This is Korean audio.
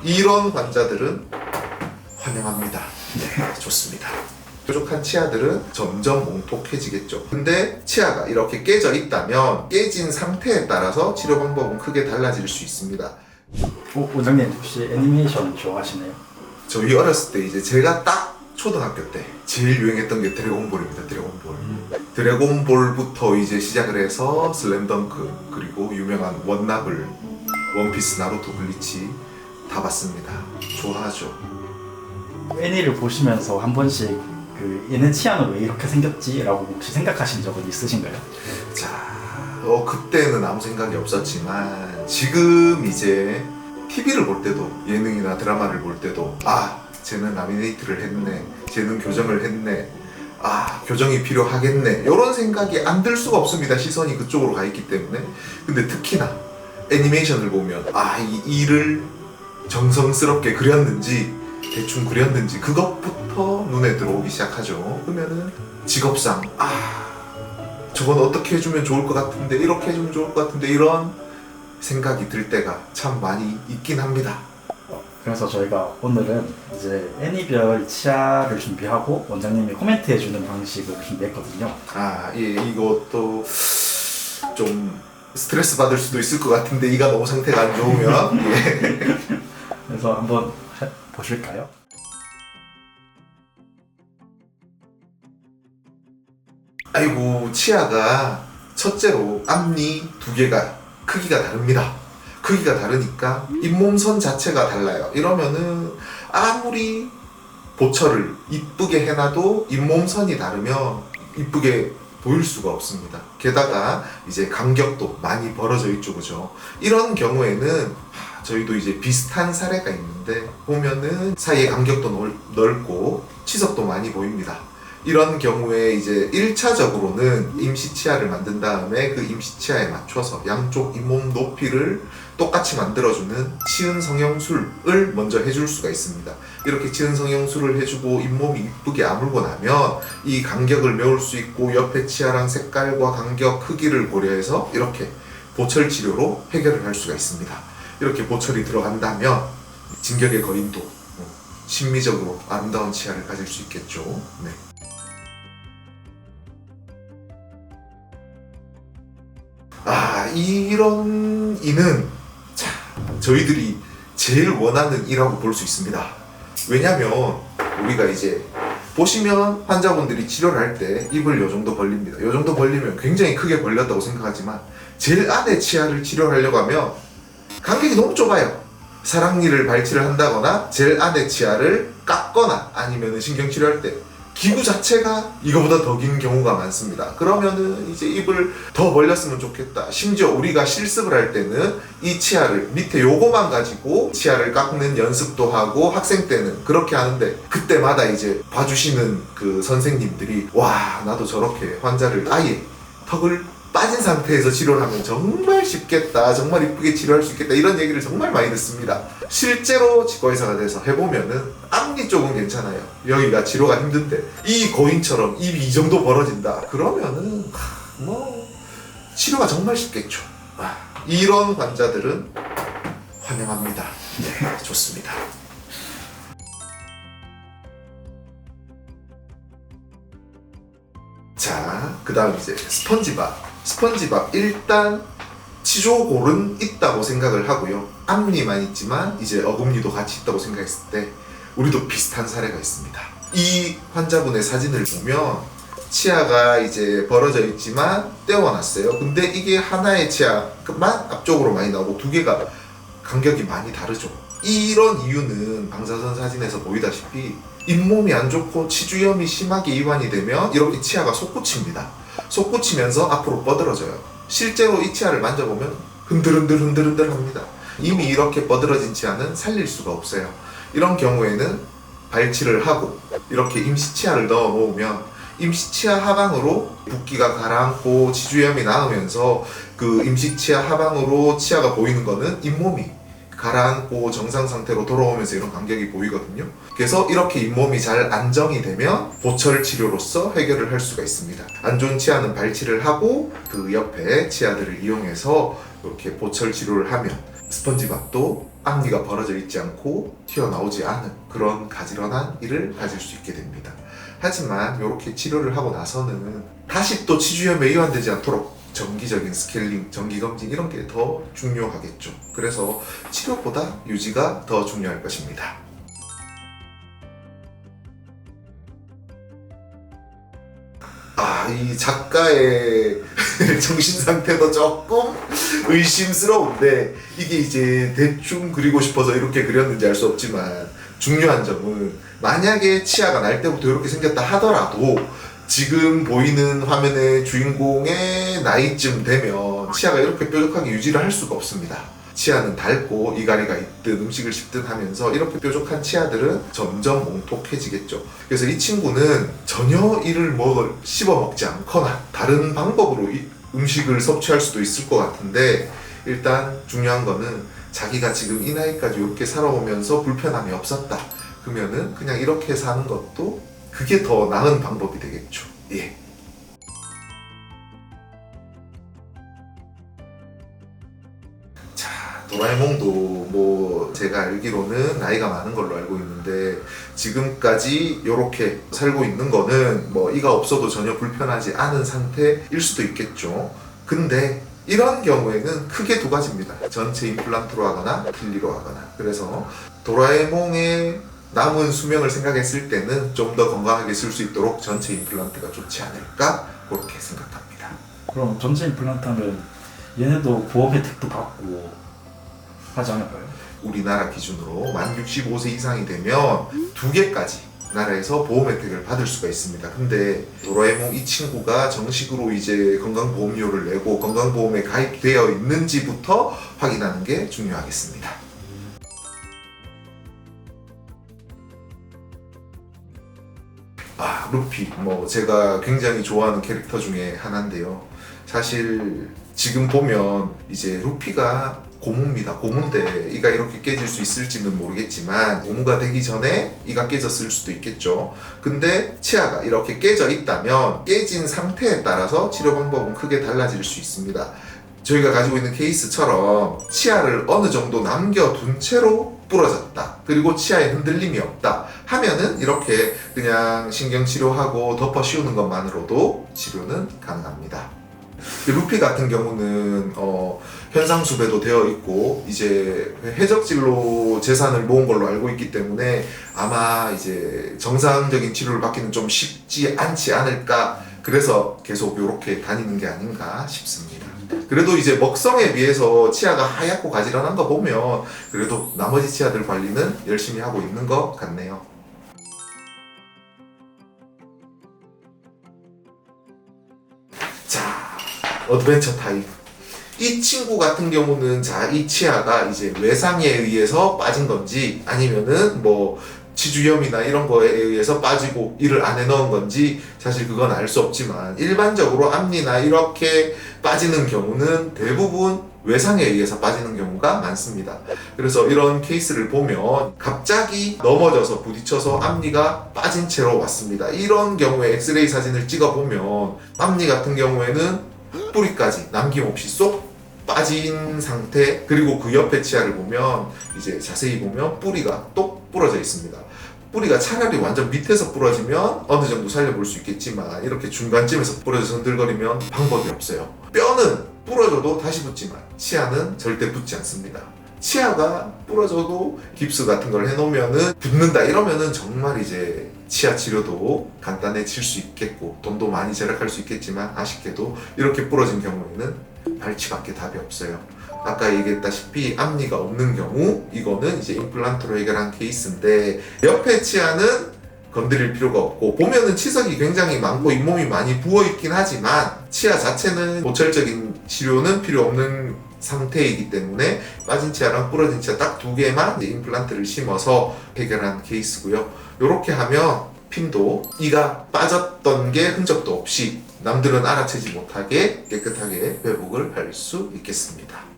이런 환자들은 환영합니다. 네, 좋습니다. 뾰족한 치아들은 점점 몽톡해지겠죠. 근데 치아가 이렇게 깨져 있다면 깨진 상태에 따라서 치료 방법은 크게 달라질 수 있습니다. 원장님 혹시 애니메이션 좋아하시나요? 저희 어렸을 때 이제 제가 딱 초등학교 때 제일 유행했던 게 드래곤볼입니다. 드래곤볼. 드래곤볼부터 이제 시작을 해서 슬램덩크, 그리고 유명한 원나블, 원피스, 나루토, 블리치 다 봤습니다. 좋아하죠. 애니를 보시면서 한 번씩 얘네 치아는 왜 이렇게 생겼지라고 혹시 생각하신 적은 있으신가요? 자, 그때는 아무 생각이 없었지만 지금 이제 TV를 볼 때도, 예능이나 드라마를 볼 때도, 쟤는 라미네이트를 했네, 쟤는 교정을 했네, 교정이 필요하겠네, 이런 생각이 안 들 수가 없습니다. 시선이 그쪽으로 가 있기 때문에. 근데 특히나 애니메이션을 보면 이 일을 정성스럽게 그렸는지 대충 그렸는지 그것부터 눈에 들어오기 시작하죠. 그러면은 직업상 저건 어떻게 해주면 좋을 것 같은데, 이렇게 해주면 좋을 것 같은데, 이런 생각이 들 때가 참 많이 있긴 합니다. 그래서 저희가 오늘은 이제 애니별 치아를 준비하고 원장님이 코멘트 해주는 방식을 준비했거든요. 예, 이것도 좀 스트레스 받을 수도 있을 것 같은데, 이가 너무 상태가 안 좋으면 예. 그래서 한번 보실까요? 아이고, 치아가 첫째로 앞니 두 개가 크기가 다릅니다. 크기가 다르니까 잇몸선 자체가 달라요. 이러면은 아무리 보철을 이쁘게 해놔도 잇몸선이 다르면 이쁘게 보일 수가 없습니다. 게다가 이제 간격도 많이 벌어져 있죠, 그죠? 이런 경우에는 저희도 이제 비슷한 사례가 있는데, 보면은 사이의 간격도 넓고 치석도 많이 보입니다. 이런 경우에 이제 1차적으로는 임시치아를 만든 다음에 그 임시치아에 맞춰서 양쪽 잇몸 높이를 똑같이 만들어주는 치은 성형술을 먼저 해줄 수가 있습니다. 이렇게 치은 성형술을 해주고 잇몸이 이쁘게 아물고 나면 이 간격을 메울 수 있고, 옆에 치아랑 색깔과 간격, 크기를 고려해서 이렇게 보철 치료로 해결을 할 수가 있습니다. 이렇게 보철이 들어간다면 진격의 거인도 심미적으로 아름다운 치아를 가질 수 있겠죠. 네. 이런 이는 저희들이 제일 원하는 이라고 볼 수 있습니다. 왜냐면 우리가 이제 보시면 환자분들이 치료를 할 때 입을 요 정도 벌립니다. 요 정도 벌리면 굉장히 크게 벌렸다고 생각하지만, 제일 안에 치아를 치료하려고 하면 간격이 너무 좁아요. 사랑니를 발치를 한다거나 제일 안에 치아를 깎거나 아니면 신경치료할 때 기구 자체가 이거보다 더 긴 경우가 많습니다. 그러면은 이제 입을 더 벌렸으면 좋겠다. 심지어 우리가 실습을 할 때는 이 치아를 밑에 요거만 가지고 치아를 깎는 연습도 하고, 학생 때는 그렇게 하는데, 그때마다 이제 봐주시는 그 선생님들이 나도 저렇게 환자를 아예 턱을 빠진 상태에서 치료를 하면 정말 쉽겠다, 정말 이쁘게 치료할 수 있겠다, 이런 얘기를 정말 많이 듣습니다. 실제로 치과의사가 돼서 해보면은 앞니 쪽은 괜찮아요. 여기가 치료가 힘든데 이 거인처럼 입이 이 정도 벌어진다 그러면은 치료가 정말 쉽겠죠. 이런 환자들은 환영합니다. 네, 좋습니다. 자, 그 다음 이제 스펀지밥 일단 치조골은 있다고 생각을 하고요. 앞니만 있지만 이제 어금니도 같이 있다고 생각했을 때 우리도 비슷한 사례가 있습니다. 이 환자분의 사진을 보면 치아가 이제 벌어져 있지만 떼어놨어요. 근데 이게 하나의 치아만 앞쪽으로 많이 나오고 두 개가 간격이 많이 다르죠. 이런 이유는 방사선 사진에서 보이다시피 잇몸이 안 좋고 치주염이 심하게 이완이 되면 이렇게 치아가 솟구칩니다. 솟구치면서 앞으로 뻗어져요. 실제로 이 치아를 만져보면 흔들흔들 합니다. 이미 이렇게 뻗어진 치아는 살릴 수가 없어요. 이런 경우에는 발치를 하고 이렇게 임시치아를 넣어 놓으면 임시치아 하방으로 붓기가 가라앉고 치주염이 나으면서 그 임시치아 하방으로 치아가 보이는 거는 잇몸이 가라앉고 정상 상태로 돌아오면서 이런 간격이 보이거든요. 그래서 이렇게 잇몸이 잘 안정이 되면 보철 치료로서 해결을 할 수가 있습니다. 안 좋은 치아는 발치를 하고 그 옆에 치아들을 이용해서 이렇게 보철 치료를 하면 스펀지밥도 앞니가 벌어져 있지 않고 튀어나오지 않은 그런 가지런한 이를 가질 수 있게 됩니다. 하지만 이렇게 치료를 하고 나서는 다시 또 치주염에 이완되지 않도록 정기적인 스케일링, 정기검진 이런 게 더 중요하겠죠. 그래서 치료보다 유지가 더 중요할 것입니다. 이 작가의 정신 상태도 조금 의심스러운데 이게 이제 대충 그리고 싶어서 이렇게 그렸는지 알 수 없지만 중요한 점은 만약에 치아가 날 때부터 이렇게 생겼다 하더라도 지금 보이는 화면의 주인공의 나이쯤 되면 치아가 이렇게 뾰족하게 유지를 할 수가 없습니다. 치아는 닳고 이가리가 있든 음식을 씹든 하면서 이렇게 뾰족한 치아들은 점점 몽톡해지겠죠. 그래서 이 친구는 전혀 이를 씹어 먹지 않거나 다른 방법으로 음식을 섭취할 수도 있을 것 같은데 일단 중요한 거는 자기가 지금 이 나이까지 이렇게 살아오면서 불편함이 없었다. 그러면은 그냥 이렇게 사는 것도 그게 더 나은 방법이 되겠죠. 예. 자, 도라에몽도 뭐 제가 알기로는 나이가 많은 걸로 알고 있는데 지금까지 이렇게 살고 있는 거는 뭐 이가 없어도 전혀 불편하지 않은 상태일 수도 있겠죠. 근데 이런 경우에는 크게 두 가지입니다. 전체 임플란트로 하거나 필리로 하거나. 그래서 도라에몽의 남은 수명을 생각했을 때는 좀 더 건강하게 쓸 수 있도록 전체 임플란트가 좋지 않을까 그렇게 생각합니다. 그럼 전체 임플란트 하면 얘네도 보험 혜택도 받고 하지 않을까요? 우리나라 기준으로 만 65세 이상이 되면 2개까지 나라에서 보험 혜택을 받을 수가 있습니다. 근데 도라에몽 이 친구가 정식으로 이제 건강보험료를 내고 건강보험에 가입되어 있는지부터 확인하는 게 중요하겠습니다. 루피, 제가 굉장히 좋아하는 캐릭터 중에 하나인데요. 사실 지금 보면 이제 루피가 고무입니다. 고무인데 이가 이렇게 깨질 수 있을지는 모르겠지만 고무가 되기 전에 이가 깨졌을 수도 있겠죠. 근데 치아가 이렇게 깨져 있다면 깨진 상태에 따라서 치료 방법은 크게 달라질 수 있습니다. 저희가 가지고 있는 케이스처럼 치아를 어느 정도 남겨둔 채로 부러졌다. 그리고 치아에 흔들림이 없다. 하면은 이렇게 그냥 신경치료하고 덮어 씌우는 것만으로도 치료는 가능합니다. 루피 같은 경우는 현상수배도 되어 있고 이제 해적질로 재산을 모은 걸로 알고 있기 때문에 아마 이제 정상적인 치료를 받기는 좀 쉽지 않지 않을까. 그래서 계속 이렇게 다니는 게 아닌가 싶습니다. 그래도 이제 먹성에 비해서 치아가 하얗고 가지런한 거 보면 그래도 나머지 치아들 관리는 열심히 하고 있는 것 같네요. 자, 어드벤처 타임. 이 친구 같은 경우는 이 치아가 이제 외상에 의해서 빠진 건지 아니면은 치주염이나 이런 거에 의해서 빠지고 이를 안에 넣은 건지 사실 그건 알 수 없지만 일반적으로 앞니나 이렇게 빠지는 경우는 대부분 외상에 의해서 빠지는 경우가 많습니다. 그래서 이런 케이스를 보면 갑자기 넘어져서 부딪혀서 앞니가 빠진 채로 왔습니다. 이런 경우에 엑스레이 사진을 찍어보면 앞니 같은 경우에는 뿌리까지 남김없이 쏙 빠진 상태, 그리고 그 옆에 치아를 보면 이제 자세히 보면 뿌리가 똑 부러져 있습니다. 뿌리가 차라리 완전 밑에서 부러지면 어느 정도 살려볼 수 있겠지만 이렇게 중간쯤에서 부러져서 흔들거리면 방법이 없어요. 뼈는 부러져도 다시 붙지만 치아는 절대 붙지 않습니다. 치아가 부러져도 깁스 같은 걸 해놓으면은 붙는다 이러면은 정말 이제 치아 치료도 간단해질 수 있겠고 돈도 많이 절약할 수 있겠지만 아쉽게도 이렇게 부러진 경우에는 발치밖에 답이 없어요. 아까 얘기했다시피 앞니가 없는 경우 이거는 이제 임플란트로 해결한 케이스인데 옆에 치아는 건드릴 필요가 없고 보면은 치석이 굉장히 많고 잇몸이 많이 부어있긴 하지만 치아 자체는 보철적인 치료는 필요 없는 상태이기 때문에 빠진 치아랑 부러진 치아 딱 2개만 임플란트를 심어서 해결한 케이스고요. 이렇게 하면 핀도 이가 빠졌던 게 흔적도 없이 남들은 알아채지 못하게 깨끗하게 회복을 할 수 있겠습니다.